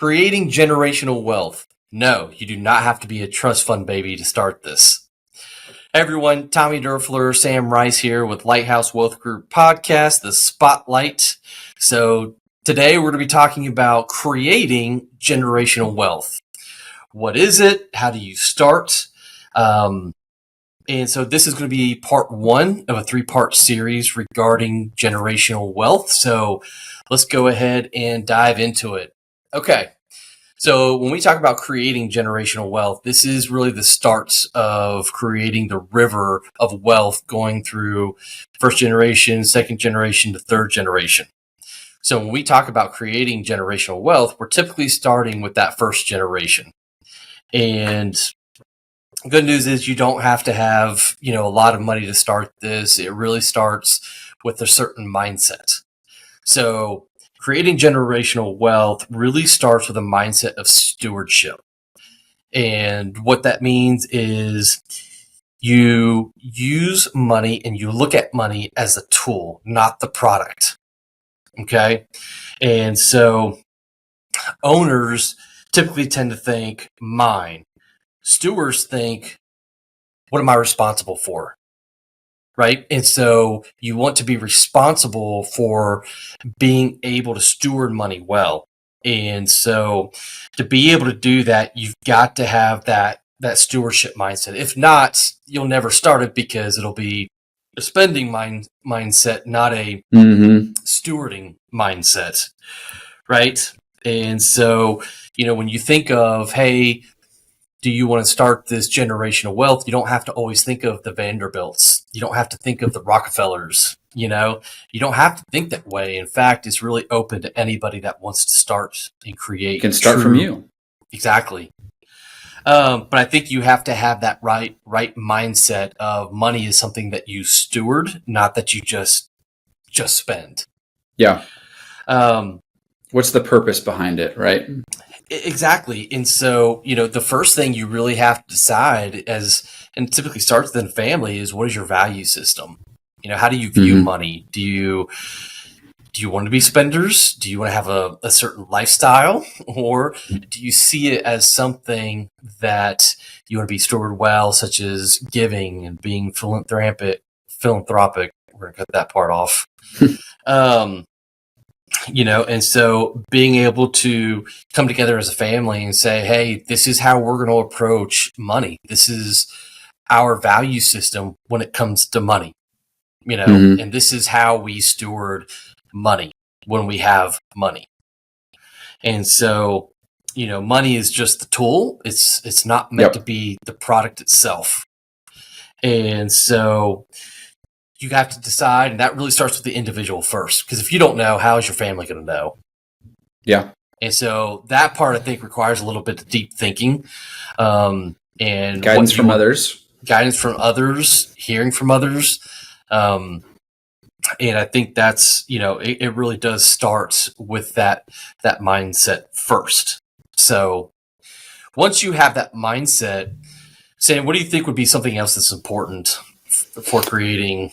Creating generational wealth. No, you do not have to be a trust fund baby to start this. Hey everyone, Tommy Durfler, Sam Rice here with Lighthouse Wealth Group podcast, The Spotlight. So today we're going to be talking about creating generational wealth. What is it? How do you start? And so this is going to be part one of a three-part series regarding generational wealth. So let's go ahead and dive into it. Okay. So when we talk about creating generational wealth, this is really the starts of creating the river of wealth going through first generation, second generation to third generation. So when we talk about creating generational wealth, we're typically starting with that first generation. And good news is you don't have to have, a lot of money to start this. It really starts with a certain mindset. So creating generational wealth really starts with a mindset of stewardship. And what that means is you use money and you look at money as a tool, not the product. Okay. And so owners typically tend to think mine. Stewards think, what am I responsible for? Right? And so you want to be responsible for being able to steward money well. And so to be able to do that, you've got to have that stewardship mindset. If not, you'll never start it because it'll be a spending mindset, not a stewarding mindset. Right? And so, when you think of, hey, do you want to start this generational wealth? You don't have to always think of the Vanderbilts. You don't have to think of the Rockefellers. You don't have to think that way. In fact, it's really open to anybody that wants to start and create. You can start from you. Exactly. But I think you have to have that right mindset of money is something that you steward, not that you just spend. Yeah. What's the purpose behind it, right? Exactly. And so, the first thing you really have to decide and typically starts within family is, what is your value system? How do you view money? Do you want to be spenders? Do you want to have a certain lifestyle? Or do you see it as something that you want to be stewarded well, such as giving and being philanthropic? We're going to cut that part off. And so being able to come together as a family and say, hey, this is how we're going to approach money. This is our value system when it comes to money, and this is how we steward money when we have money. And so, money is just the tool. It's not meant to be the product itself. And so you have to decide, and that really starts with the individual first, because if you don't know, how is your family going to know? Yeah. And so that part, I think, requires a little bit of deep thinking, and guidance from others, hearing from others. And I think that's, it really does start with that mindset first. So once you have that mindset, Sam, what do you think would be something else that's important for creating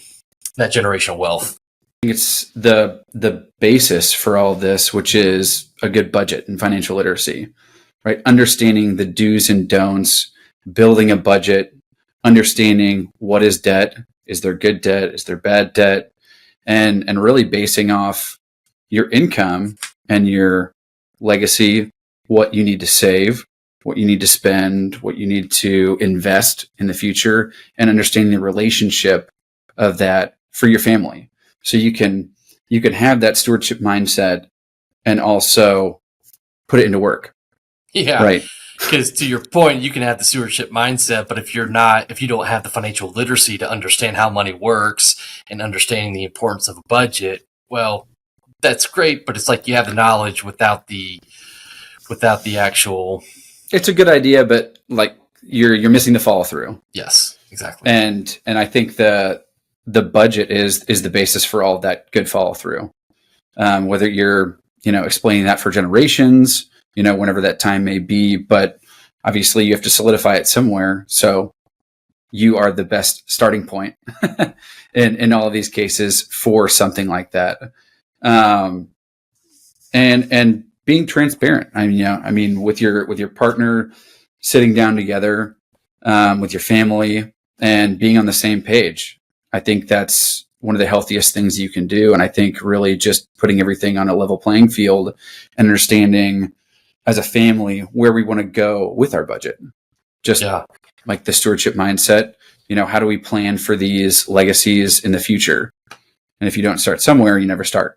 that generational wealth? It's the basis for all this, which is a good budget and financial literacy, right? Understanding the do's and don'ts, building a budget, understanding what is debt, is there good debt, is there bad debt, and really basing off your income and your legacy, what you need to save, what you need to spend, what you need to invest in the future, and understanding the relationship of that for your family. So you can have that stewardship mindset and also put it into work. Yeah. Right. Because to your point, you can have the stewardship mindset, but if you don't have the financial literacy to understand how money works and understanding the importance of a budget, well, that's great, but it's like you have the knowledge without the actual. It's a good idea, but like you're missing the follow through. Yes, exactly. And I think the budget is the basis for all of that good follow through. Whether you're explaining that for generations, whenever that time may be, but obviously you have to solidify it somewhere. So you are the best starting point in all of these cases for something like that. And being transparent. I mean, with your partner, sitting down together, with your family, and being on the same page. I think that's one of the healthiest things you can do. And I think really just putting everything on a level playing field and understanding as a family where we want to go with our budget. Just like the stewardship mindset, how do we plan for these legacies in the future? And if you don't start somewhere, you never start.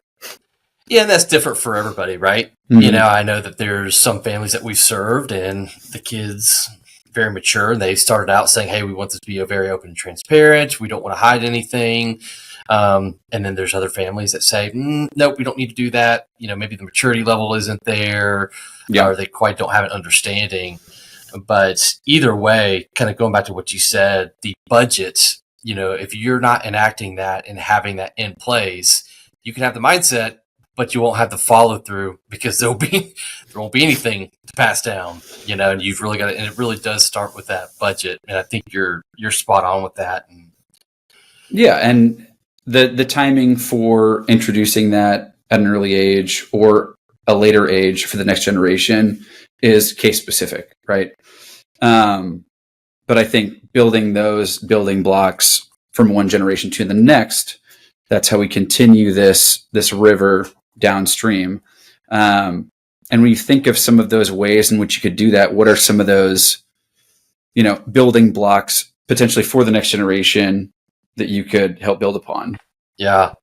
Yeah, and that's different for everybody, right? Mm-hmm. I know that there's some families that we've served and the kids very mature and they started out saying, hey, we want this to be very open and transparent. We don't want to hide anything. And then there's other families that say, nope, we don't need to do that. Maybe the maturity level isn't there or they quite don't have an understanding. But either way, kind of going back to what you said, the budget, if you're not enacting that and having that in place, you can have the mindset, but you won't have the follow through because there won't be anything to pass down, and you've really got to, and it really does start with that budget. And I think you're spot on with that. Yeah. And the timing for introducing that at an early age or a later age for the next generation is case specific, right? But I think building those building blocks from one generation to the next, that's how we continue this river downstream. And when you think of some of those ways in which you could do that, what are some of those, building blocks potentially for the next generation that you could help build upon? Yeah.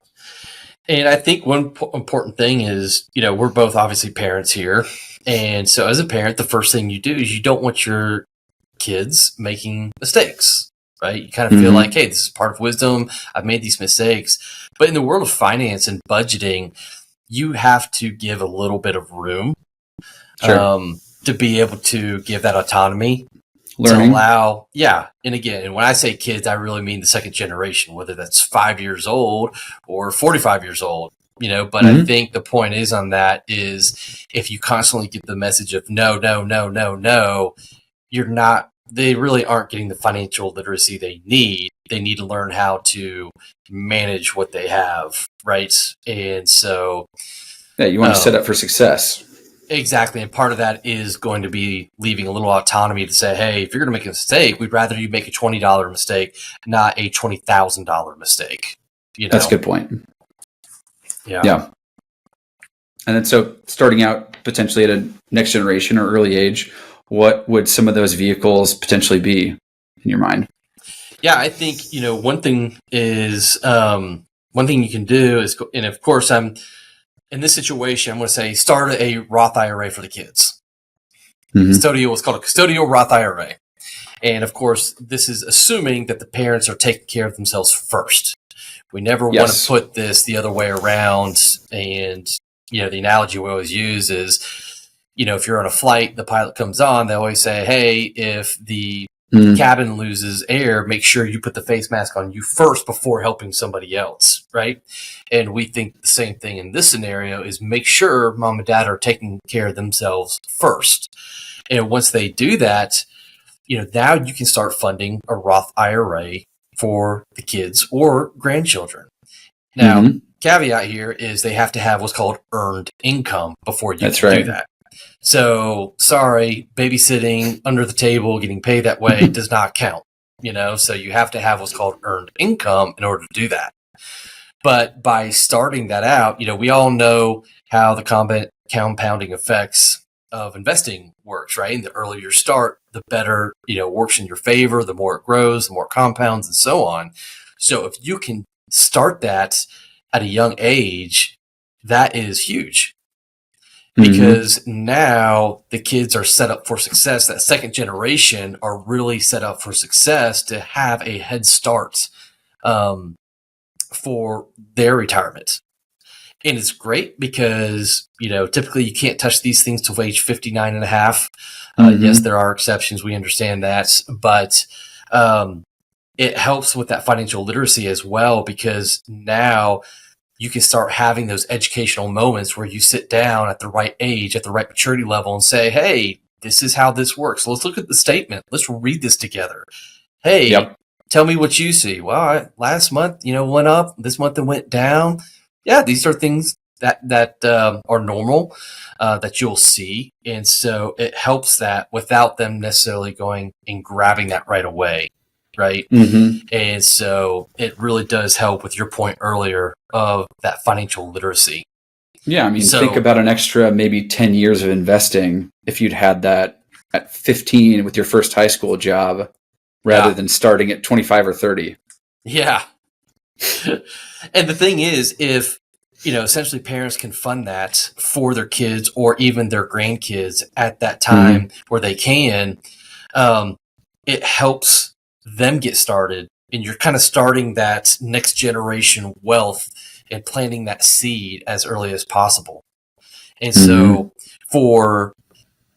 And I think one important thing is, we're both obviously parents here. And so as a parent, the first thing you do is you don't want your kids making mistakes, right? You kind of feel like, hey, this is part of wisdom. I've made these mistakes. But in the world of finance and budgeting, you have to give a little bit of room to be able to give that autonomy. Learning. To allow, and again, and when I say kids, I really mean the second generation, whether that's 5 years old or 45 years old, but I think the point is on that is if you constantly get the message of no, they really aren't getting the financial literacy they need. They need to learn how to manage what they have, right? And so... Yeah, you want to set up for success. Exactly. And part of that is going to be leaving a little autonomy to say, hey, if you're going to make a mistake, we'd rather you make a $20 mistake, not a $20,000 mistake. That's a good point. Yeah. And then so starting out potentially at a next generation or early age, what would some of those vehicles potentially be in your mind? Yeah, I think, one thing is, one thing you can do is, and of course in this situation, I'm going to say start a Roth IRA for the kids. Custodial is called a custodial Roth IRA. And of course, this is assuming that the parents are taking care of themselves first. We never want to put this the other way around. And, the analogy we always use is, if you're on a flight, the pilot comes on, they always say, hey, if the cabin loses air, make sure you put the face mask on you first before helping somebody else, right? And we think the same thing in this scenario is make sure mom and dad are taking care of themselves first. And once they do that, now you can start funding a Roth IRA for the kids or grandchildren. Now, caveat here is they have to have what's called earned income before you can do that. So, sorry, babysitting under the table, getting paid that way does not count, so you have to have what's called earned income in order to do that. But by starting that out, we all know how the compounding effects of investing works, right? And the earlier you start, the better, works in your favor, the more it grows, the more it compounds and so on. So if you can start that at a young age, that is huge. Because now the kids are set up for success. That second generation are really set up for success to have a head start for their retirement. And it's great because, typically you can't touch these things till age 59 and a half. Yes, there are exceptions. We understand that. But it helps with that financial literacy as well, because now you can start having those educational moments where you sit down at the right age, at the right maturity level and say, hey, this is how this works. Let's look at the statement. Let's read this together. Hey, tell me what you see. Well, last month, went up. This month it went down. Yeah, these are things that are normal that you'll see, and so it helps that without them necessarily going and grabbing that right away, right? Mm-hmm. And so it really does help with your point earlier of that financial literacy. Yeah, I mean, think So about an extra maybe 10 years of investing if you'd had that at 15 with your first high school job rather yeah, than starting at 25 or 30. yeah. And the thing is, if essentially parents can fund that for their kids or even their grandkids at that Mm-hmm. time where they can, um, it helps them get started. And you're kind of starting that next generation wealth and planting that seed as early as possible. And Mm-hmm. so for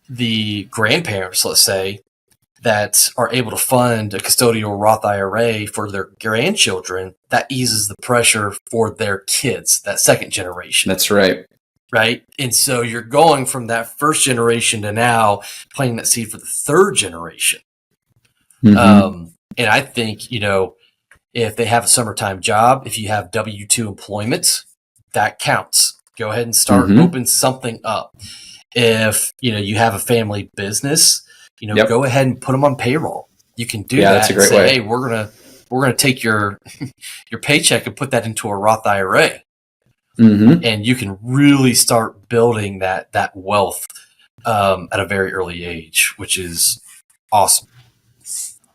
the grandparents, let's say, that are able to fund a custodial Roth IRA for their grandchildren, that eases the pressure for their kids, that second generation. That's right. Right. And so you're going from that first generation to now planting that seed for the third generation. Mm-hmm. And I think, if they have a summertime job, if you have W-2 employment, that counts. Go ahead and start Mm-hmm. open something up. If, you have a family business, Yep. go ahead and put them on payroll. You can do Yeah, that that's a and great say, way. hey, we're gonna take your your paycheck and put that into a Roth IRA. Mm-hmm. And you can really start building that wealth at a very early age, which is awesome.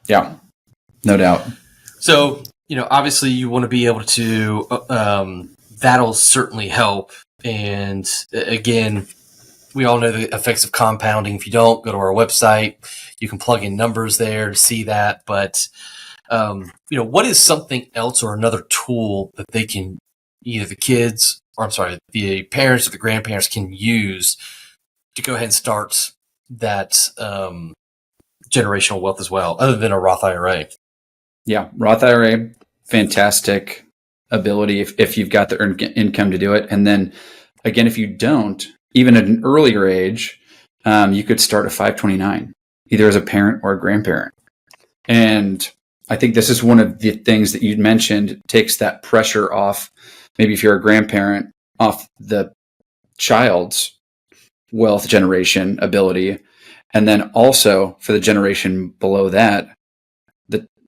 Yeah, no doubt. So, obviously you want to be able to, that'll certainly help. And again, we all know the effects of compounding. If you don't, go to our website. You can plug in numbers there to see that. But, what is something else or another tool that they can, either the kids, or I'm sorry, the parents or the grandparents can use to go ahead and start that generational wealth as well, other than a Roth IRA? Yeah, Roth IRA, fantastic ability if you've got the earned income to do it. And then again, if you don't, even at an earlier age, you could start a 529, either as a parent or a grandparent. And I think this is one of the things that you mentioned takes that pressure off, maybe if you're a grandparent, off the child's wealth generation ability. And then also for the generation below that,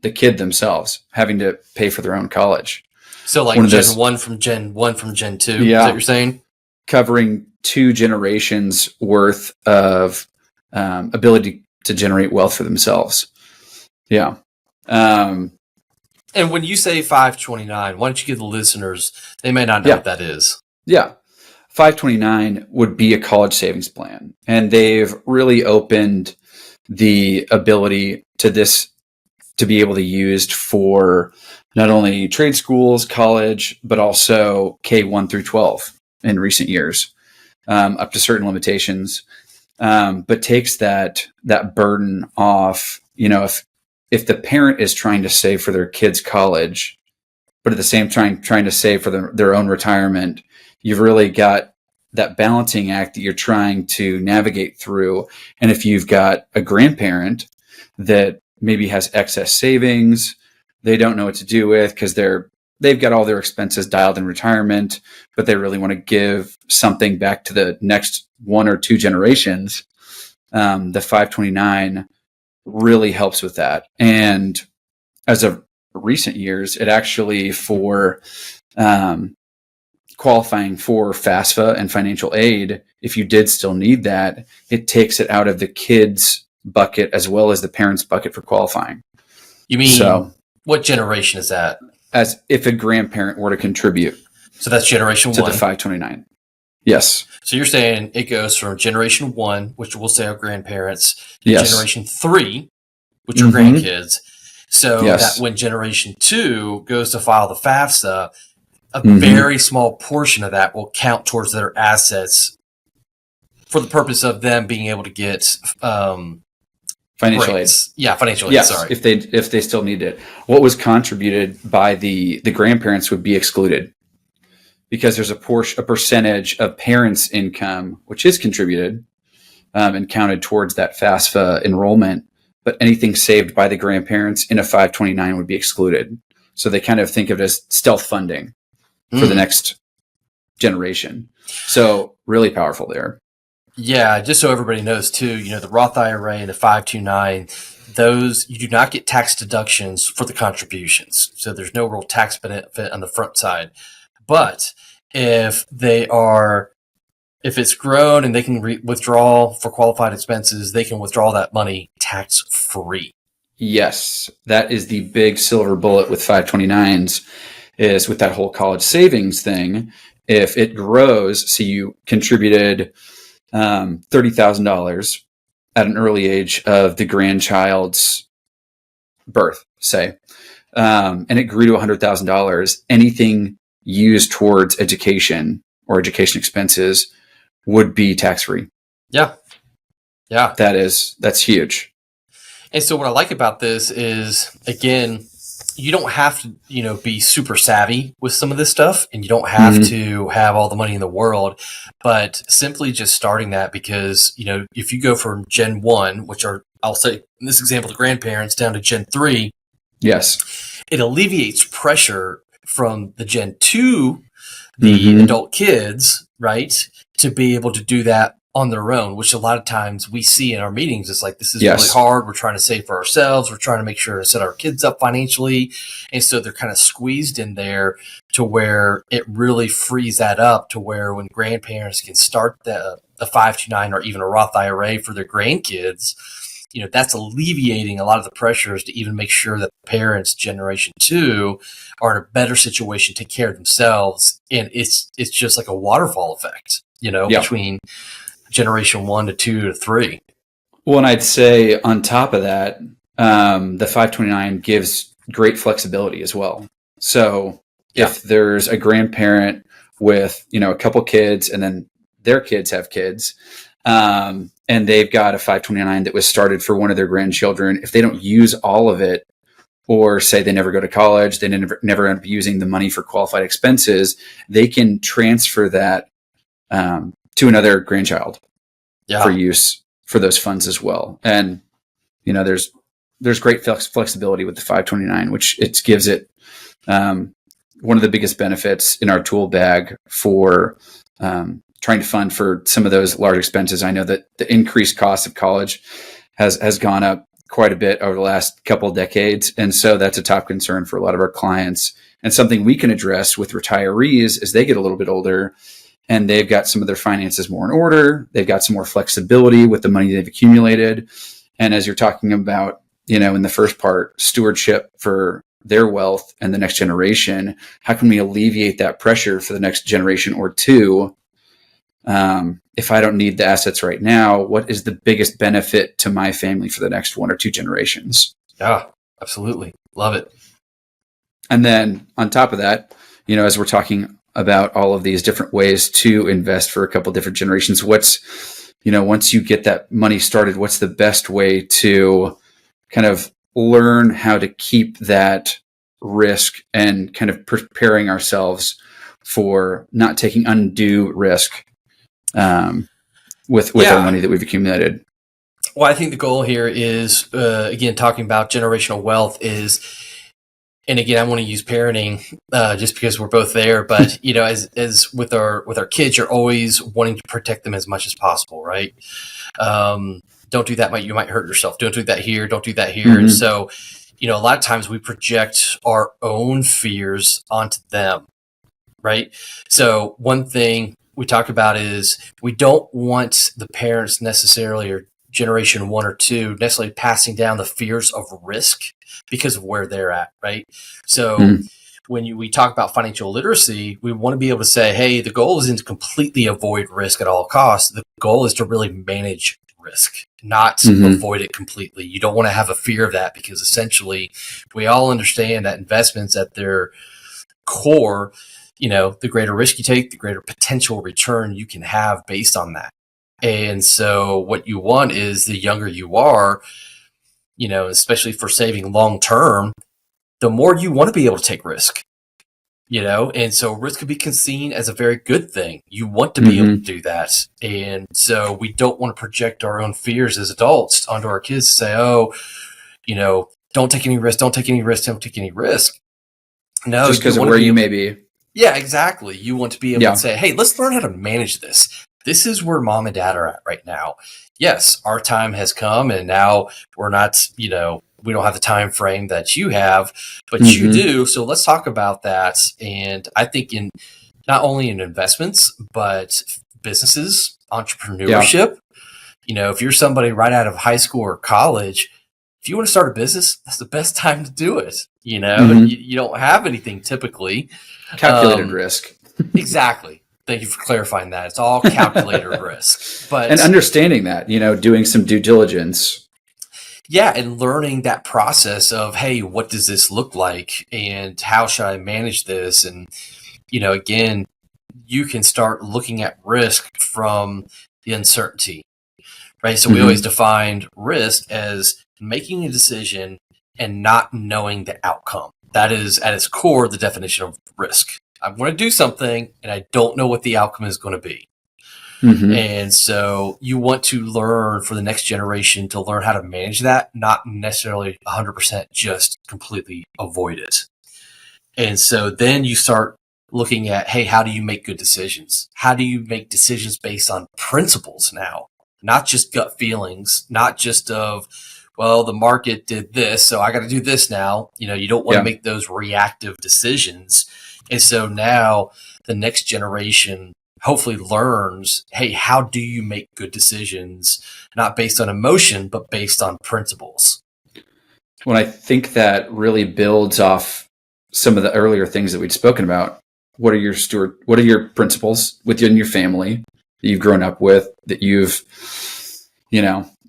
the kid themselves having to pay for their own college. So like Gen 1 from Gen 1 from Gen 2, is that what you're saying? Covering 2 generations worth of ability to generate wealth for themselves. Yeah. And when you say 529, why don't you give the listeners, they may not know what that is. Yeah. 529 would be a college savings plan. And they've really opened the ability to be able to used for not only trade schools, college, but also K1 through 12 in recent years, up to certain limitations, but takes that burden off. If the parent is trying to save for their kids' college, but at the same time trying to save for their own retirement, you've really got that balancing act that you're trying to navigate through. And if you've got a grandparent that maybe has excess savings, they don't know what to do with because they've got all their expenses dialed in retirement, but they really want to give something back to the next 1 or 2 generations. The 529 really helps with that. And as of recent years, it actually for qualifying for FAFSA and financial aid, if you did still need that, it takes it out of the kids' bucket as well as the parents' bucket for qualifying. You mean, what generation is that? As if a grandparent were to contribute. So that's generation to 1. The 529. Yes. So you're saying it goes from generation 1, which we'll say our grandparents, to Yes. generation 3, which are grandkids. So Yes. that when generation 2 goes to file the FAFSA, a very small portion of that will count towards their assets for the purpose of them being able to get financial aid. Yeah, financial aid. Yes, sorry. If they still need it. What was contributed by the grandparents would be excluded because there's a percentage of parents' income which is contributed and counted towards that FAFSA enrollment, but anything saved by the grandparents in a 529 would be excluded. So they kind of think of it as stealth funding for the next generation. So really powerful there. Yeah, just so everybody knows too, the Roth IRA and the 529, those you do not get tax deductions for the contributions. So there's no real tax benefit on the front side. But if it's grown and they can withdraw for qualified expenses, they can withdraw that money tax free. Yes, that is the big silver bullet with 529s, is with that whole college savings thing. If it grows, so you contributed $30,000 at an early age of the grandchild's birth, say, and it grew to $100,000, anything used towards education or education expenses would be tax-free. Yeah. That's huge. And so what I like about this is, again, you don't have to, be super savvy with some of this stuff, and you don't have to have all the money in the world, but simply just starting that, because, if you go from Gen 1, which are, I'll say in this example, the grandparents, down to Gen 3, yes, it alleviates pressure from the Gen 2, the adult kids, right, to be able to do that on their own, which a lot of times we see in our meetings. It's like, this is really hard. We're trying to save for ourselves. We're trying to make sure to set our kids up financially. And so they're kind of squeezed in there to where it really frees that up to where when grandparents can start the 529 or even a Roth IRA for their grandkids, that's alleviating a lot of the pressures to even make sure that the parents, Generation 2, are in a better situation to take care of themselves. And it's just like a waterfall effect, between Generation 1 to 2 to 3. Well, and I'd say on top of that, the 529 gives great flexibility as well. So if there's a grandparent with, a couple kids, and then their kids have kids, and they've got a 529 that was started for one of their grandchildren, if they don't use all of it, or say they never go to college, they never end up using the money for qualified expenses, they can transfer that to another grandchild for use for those funds as well. And, there's great flexibility with the 529, which it gives it one of the biggest benefits in our tool bag for trying to fund for some of those large expenses. I know that the increased cost of college has gone up quite a bit over the last couple of decades. And so that's a top concern for a lot of our clients, and something we can address with retirees as they get a little bit older and they've got some of their finances more in order. They've got some more flexibility with the money they've accumulated. And as you're talking about, in the first part, stewardship for their wealth and the next generation, how can we alleviate that pressure for the next generation or two? If I don't need the assets right now, what is the biggest benefit to my family for the next 1 or 2 generations? Yeah, absolutely. Love it. And then on top of that, as we're talking about all of these different ways to invest for a couple different generations, once you get that money started, what's the best way to kind of learn how to keep that risk and kind of preparing ourselves for not taking undue risk with our money that we've accumulated? Well, I think the goal here is, again, talking about generational wealth is, and again, I want to use parenting just because we're both there, but as with our kids, you're always wanting to protect them as much as possible, right? Don't do that, you might hurt yourself. Don't do that here. Don't do that here. And so, a lot of times we project our own fears onto them, right? So one thing we talk about is we don't want the parents necessarily, or Generation 1 or 2, necessarily passing down the fears of risk because of where they're at, right? So when we talk about financial literacy, we want to be able to say, hey, the goal isn't to completely avoid risk at all costs. The goal is to really manage risk, not avoid it completely. You don't want to have a fear of that, because essentially we all understand that investments at their core, the greater risk you take, the greater potential return you can have based on that. And so what you want is, the younger you are, especially for saving long term, the more you want to be able to take risk, and so risk could be seen as a very good thing. You want to be able to do that. And so we don't want to project our own fears as adults onto our kids to say, oh, don't take any risk, don't take any risk, don't take any risk. No, just because of where you may be. Yeah, exactly. You want to be able Yeah. to say, hey, let's learn how to manage this. This is where mom and dad are at right now. Yes, our time has come and now we're not, we don't have the time frame that you have, but you Mm-hmm. do. So let's talk about that. And I think in not only in investments, but businesses, Yeah. entrepreneurship, if you're somebody right out of high school or college, if you want to start a business, that's the best time to do it. Mm-hmm. You don't have anything typically. Calculated risk. Exactly. Thank you for clarifying that. It's all calculated risk. And But understanding that, doing some due diligence. yeah, and learning that process of, hey, what does this look like? And how should I manage this? And, again, you can start looking at risk from the uncertainty, right? So we always Mm-hmm. defined risk as making a decision and not knowing the outcome. That is at its core the definition of risk. I want to do something and I don't know what the outcome is going to be. Mm-hmm. And so you want to learn for the next generation to learn how to manage that, not necessarily 100% just completely avoid it. And so then you start looking at, hey, how do you make good decisions? How do you make decisions based on principles now? Not just gut feelings, not just of, well, the market did this, so I got to do this now. You don't want to Yeah. make those reactive decisions. And so now the next generation hopefully learns, hey, how do you make good decisions, not based on emotion, but based on principles? When I think that really builds off some of the earlier things that we'd spoken about. What are your principles within your family that you've grown up with, that you've,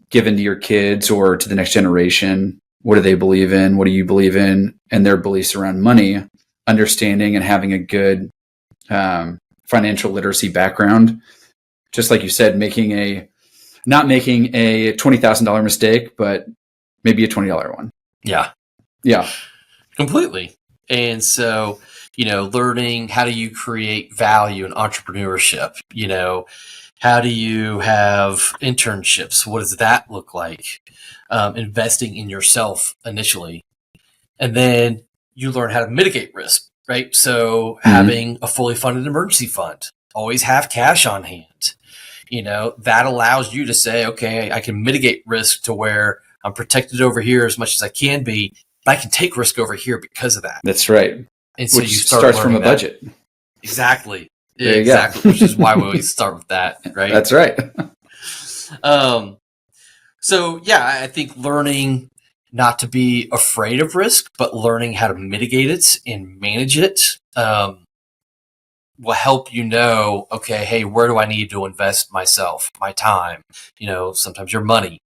given to your kids or to the next generation? What do they believe in? What do you believe in? And their beliefs around money, understanding and having a good financial literacy background. Just like you said, not making a $20,000 mistake, but maybe a $20 one. Yeah. Yeah. Completely. And so, learning how do you create value in entrepreneurship? How do you have internships? What does that look like? Investing in yourself initially. And then you learn how to mitigate risk, right? So Mm-hmm. having a fully funded emergency fund, always have cash on hand. That allows you to say, okay, I can mitigate risk to where I'm protected over here as much as I can be, but I can take risk over here because of that. That's right. And so you Which start starts from a learning that. budget. Exactly. There you go. Exactly. Which is why we always start with that, right? That's right. Um, so yeah, I think learning not to be afraid of risk, but learning how to mitigate it and manage it, will help okay, hey, where do I need to invest myself, my time, sometimes your money.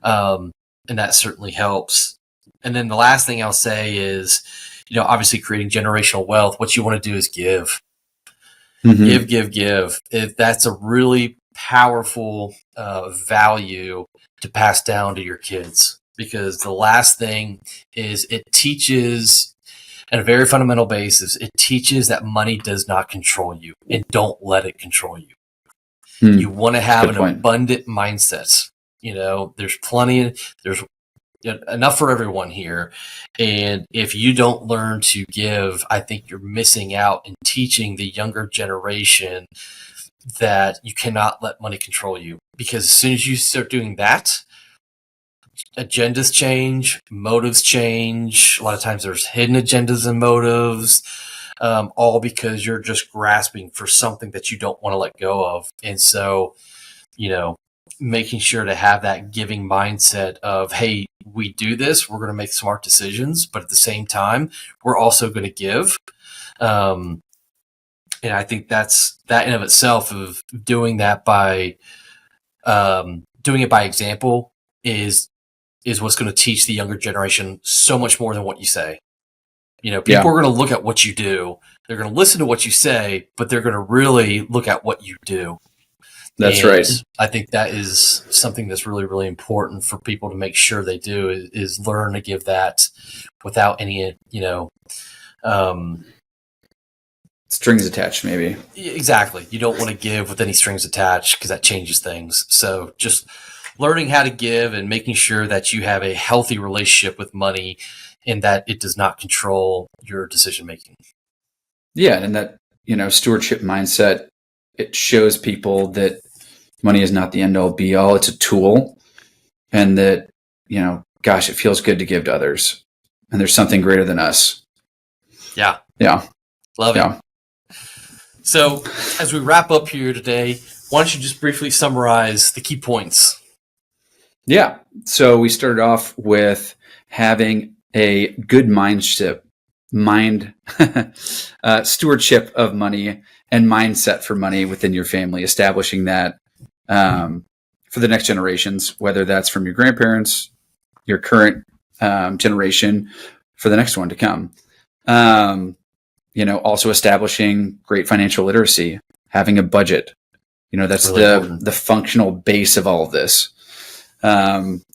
And that certainly helps. And then the last thing I'll say is, obviously creating generational wealth, what you want to do is give. Mm-hmm. Give. That's a really powerful value to pass down to your kids, because the last thing is it teaches, on a very fundamental basis, it teaches that money does not control you, and don't let it control you. You want to have Good an point. abundant mindset. There's enough for everyone here. And if you don't learn to give, I think you're missing out in teaching the younger generation that you cannot let money control you. Because as soon as you start doing that, agendas change, motives change. A lot of times there's hidden agendas and motives, all because you're just grasping for something that you don't want to let go of. And so, making sure to have that giving mindset of, hey, we do this, we're going to make smart decisions, but at the same time, we're also going to give. And I think that in of itself, of doing that by doing it by example, is what's going to teach the younger generation so much more than what you say. People are going to look at what you do. They're going to listen to what you say, but they're going to really look at what you do. That's And right. I think that is something that's really, really important for people to make sure they do, is learn to give that without any, Strings attached, maybe. exactly. You don't want to give with any strings attached, because that changes things. So just learning how to give and making sure that you have a healthy relationship with money and that it does not control your decision making. Yeah. And that, stewardship mindset, it shows people that money is not the end all be all. It's a tool, and that, gosh, it feels good to give to others. And there's something greater than us. Yeah. Yeah. Love it. Yeah. So as we wrap up here today, why don't you just briefly summarize the key points? Yeah. So we started off with having a good stewardship of money and mindset for money within your family, establishing that for the next generations, whether that's from your grandparents, your current generation, for the next one to come. Also establishing great financial literacy, having a budget. That's really the functional base of all of this.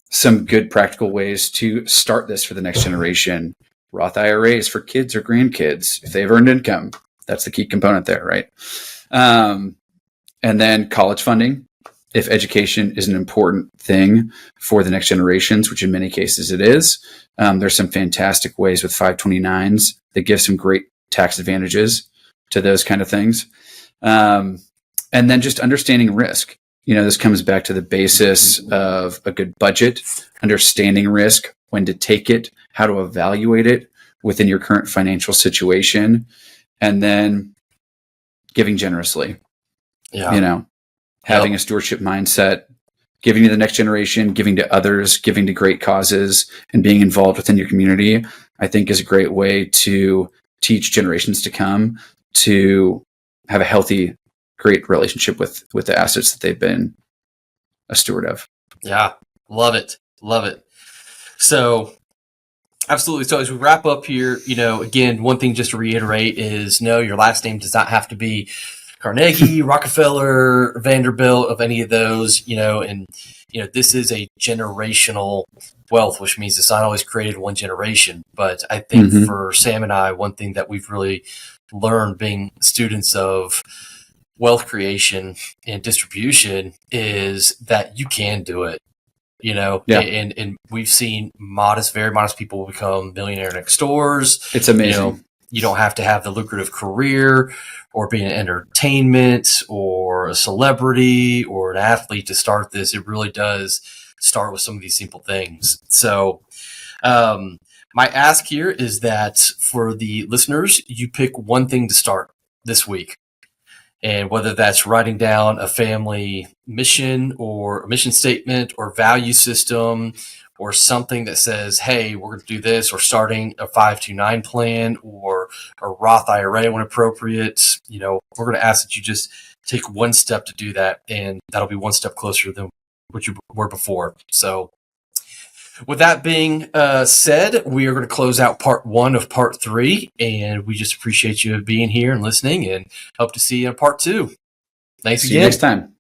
Some good practical ways to start this for the next generation. Roth IRAs for kids or grandkids, if they've earned income. That's the key component there, right? And then college funding, if education is an important thing for the next generations, which in many cases it is. There's some fantastic ways with 529s that give some great tax advantages to those kind of things. And then just understanding risk. This comes back to the basis of a good budget, understanding risk, when to take it, how to evaluate it within your current financial situation, and then giving generously. Yeah. Having a stewardship mindset, giving to the next generation, giving to others, giving to great causes, and being involved within your community, I think is a great way to teach generations to come to have a healthy, great relationship with the assets that they've been a steward of. Yeah. Love it. Love it. So absolutely. So as we wrap up here, again, one thing just to reiterate is no, your last name does not have to be Carnegie, Rockefeller, Vanderbilt, of any of those, and this is a generational wealth, which means it's not always created one generation. But I think for Sam and I, one thing that we've really learned being students of wealth creation and distribution is that you can do it, and we've seen very modest people become millionaire next doors. It's amazing. You don't have to have the lucrative career or be in entertainment or a celebrity or an athlete to start this. It really does start with some of these simple things. So my ask here is that for the listeners, you pick one thing to start this week. And whether that's writing down a family mission or a mission statement or value system or something that says, hey, we're going to do this, or starting a 529 plan or a Roth IRA when appropriate, we're going to ask that you just take one step to do that. And that'll be one step closer than what you were before. So with that being said, we are going to close out part 1 of part 3, and we just appreciate you being here and listening, and hope to see you in part 2. Thanks again. See you next time.